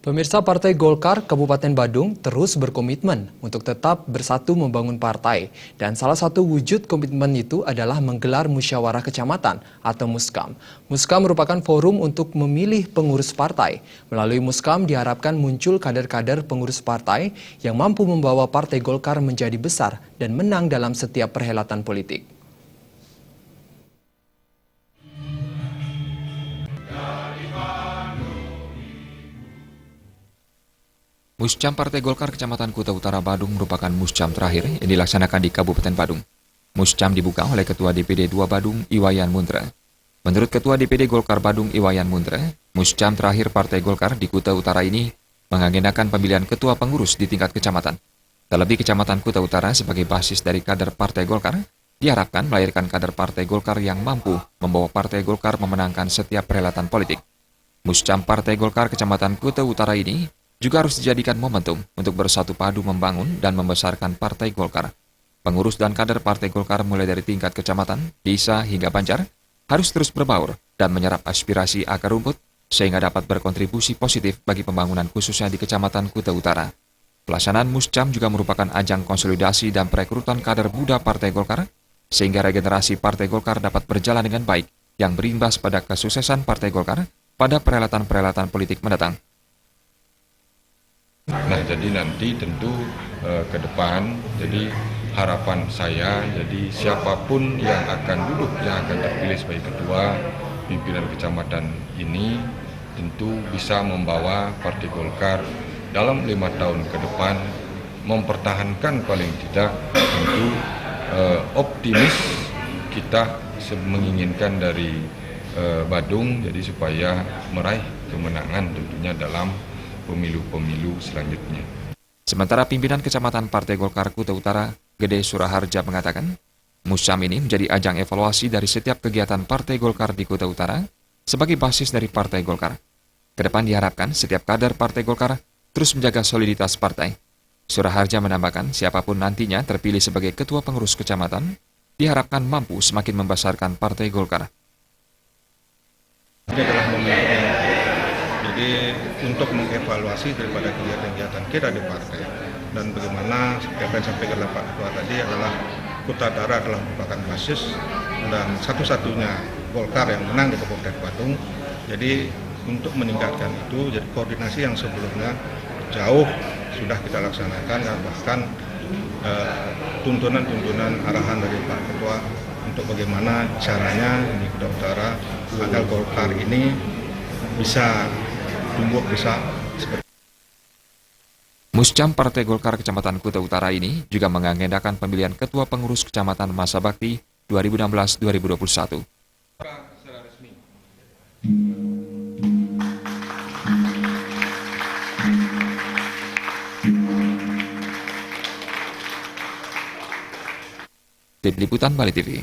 Pemirsa Partai Golkar Kabupaten Badung terus berkomitmen untuk tetap bersatu membangun partai. Dan salah satu wujud komitmen itu adalah menggelar musyawarah kecamatan atau Muskam. Muskam merupakan forum untuk memilih pengurus partai. Melalui Muskam diharapkan muncul kader-kader pengurus partai yang mampu membawa Partai Golkar menjadi besar dan menang dalam setiap perhelatan politik. Muskam Partai Golkar Kecamatan Kuta Utara Badung merupakan muskam terakhir yang dilaksanakan di Kabupaten Badung. Muskam dibuka oleh Ketua DPD 2 Badung, Iwayan Mundra. Menurut Ketua DPD Golkar Badung, Iwayan Mundra, muskam terakhir Partai Golkar di Kuta Utara ini mengagendakan pemilihan ketua pengurus di tingkat kecamatan. Terlebih Kecamatan Kuta Utara sebagai basis dari kader Partai Golkar, diharapkan melahirkan kader Partai Golkar yang mampu membawa Partai Golkar memenangkan setiap perhelatan politik. Muskam Partai Golkar Kecamatan Kuta Utara ini juga harus dijadikan momentum untuk bersatu padu membangun dan membesarkan Partai Golkar. Pengurus dan kader Partai Golkar mulai dari tingkat kecamatan, desa hingga banjar harus terus berbaur dan menyerap aspirasi akar rumput sehingga dapat berkontribusi positif bagi pembangunan khususnya di Kecamatan Kuta Utara. Pelaksanaan Muskam juga merupakan ajang konsolidasi dan perekrutan kader muda Partai Golkar sehingga regenerasi Partai Golkar dapat berjalan dengan baik yang berimbas pada kesuksesan Partai Golkar pada perhelatan-perhelatan politik mendatang. Nah, jadi nanti tentu ke depan, jadi harapan saya, jadi siapapun yang akan duduk, yang akan terpilih sebagai ketua pimpinan kecamatan ini, tentu bisa membawa Partai Golkar dalam 5 tahun ke depan, mempertahankan paling tidak, tentu optimis kita menginginkan dari Badung, jadi supaya meraih kemenangan tentunya dalam pemilu-pemilu selanjutnya. Sementara pimpinan Kecamatan Partai Golkar Kuta Utara, Gede Suraharja mengatakan, Muskam ini menjadi ajang evaluasi dari setiap kegiatan Partai Golkar di Kuta Utara sebagai basis dari Partai Golkar. Kedepan diharapkan setiap kader Partai Golkar terus menjaga soliditas partai. Suraharja menambahkan siapapun nantinya terpilih sebagai ketua pengurus kecamatan, diharapkan mampu semakin membesarkan Partai Golkar. Ini adalah momentum. Jadi untuk mengevaluasi daripada kegiatan-kegiatan kita di partai dan bagaimana seperti yang sampaikan Pak Ketua tadi adalah Kuta Utara adalah merupakan basis dan satu-satunya Golkar yang menang di Kabupaten Badung. Jadi untuk meningkatkan itu, jadi koordinasi yang sebelumnya jauh sudah kita laksanakan dan bahkan tuntunan-tuntunan arahan dari Pak Ketua untuk bagaimana caranya di Kuta Utara agar Golkar ini bisa tumbuh besar. Muskam Partai Golkar Kecamatan Kuta Utara ini juga mengagendakan pemilihan Ketua Pengurus Kecamatan Masa Bakti 2016-2021. Tim Liputan Bali TV.